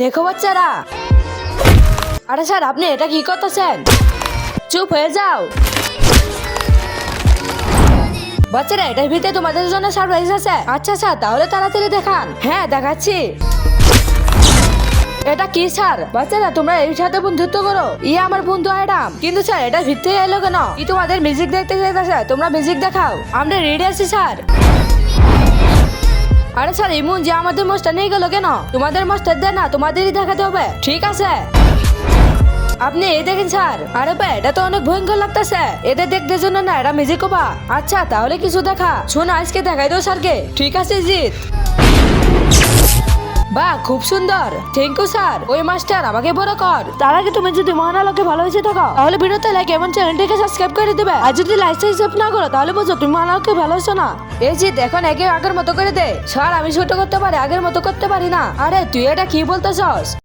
দেখো বাচ্চারা। আরে স্যার আপনি এটা কি করতেছেন? চুপ হয়ে যাও। বাচ্চারা এটার ভিতরে তোমাদের জন্য সারপ্রাইজ আছে। আচ্ছা স্যার তাহলে তাড়াতাড়ি দেখান। হ্যাঁ দেখাচ্ছি। এটা কি স্যার? বাচ্চারা তোমরা এই সাথে বন্ধুত্ব করো। আমার বন্ধু অ্যাডাম। কিন্তু স্যার এটা ভিতরে এলো কেন? তোমাদের মিউজিক দেখতে চাইতেছে, তোমরা মিউজিক দেখাও। আমরা রেডি আছি স্যার। আরে স্যার ইমন যে আমাদের মাস্টার নিয়ে গেল কেন? তোমাদের মাস্টার দেয় না, তোমাদেরই দেখাতে হবে। ঠিক আছে আপনি এই দেখেন স্যার। আরে ভাই এটা তো অনেক ভয়ঙ্কর লাগতেছে। এদের দেখতে জন্য না এটা মিউজিক বা। আচ্ছা তাহলে কিছু দেখা। শোন আজকে দেখাই দাও স্যারকে। ঠিক আছে জিৎ। বাহ খুব সুন্দর। Thank you sir. ওই মাস্টার আমাকে বড় কর। তার আগে তুমি যদি মহানালকে ভালোবেসে থাকো তাহলে ভিডিওতে লাইক এবং চ্যানেলটিকে সাবস্ক্রাইব করে দেবে। আর যদি লাইক সাবস্ক্রাইব না করো তাহলে বুঝো তুমি মহানালকে ভালোবাসো না। এই জিৎ এখন একে আগের মতো করে দে। স্যার আমি ছোট করতে পারি, আগের মতো করতে পারি না। আরে তুই এটা কি বলতেছস?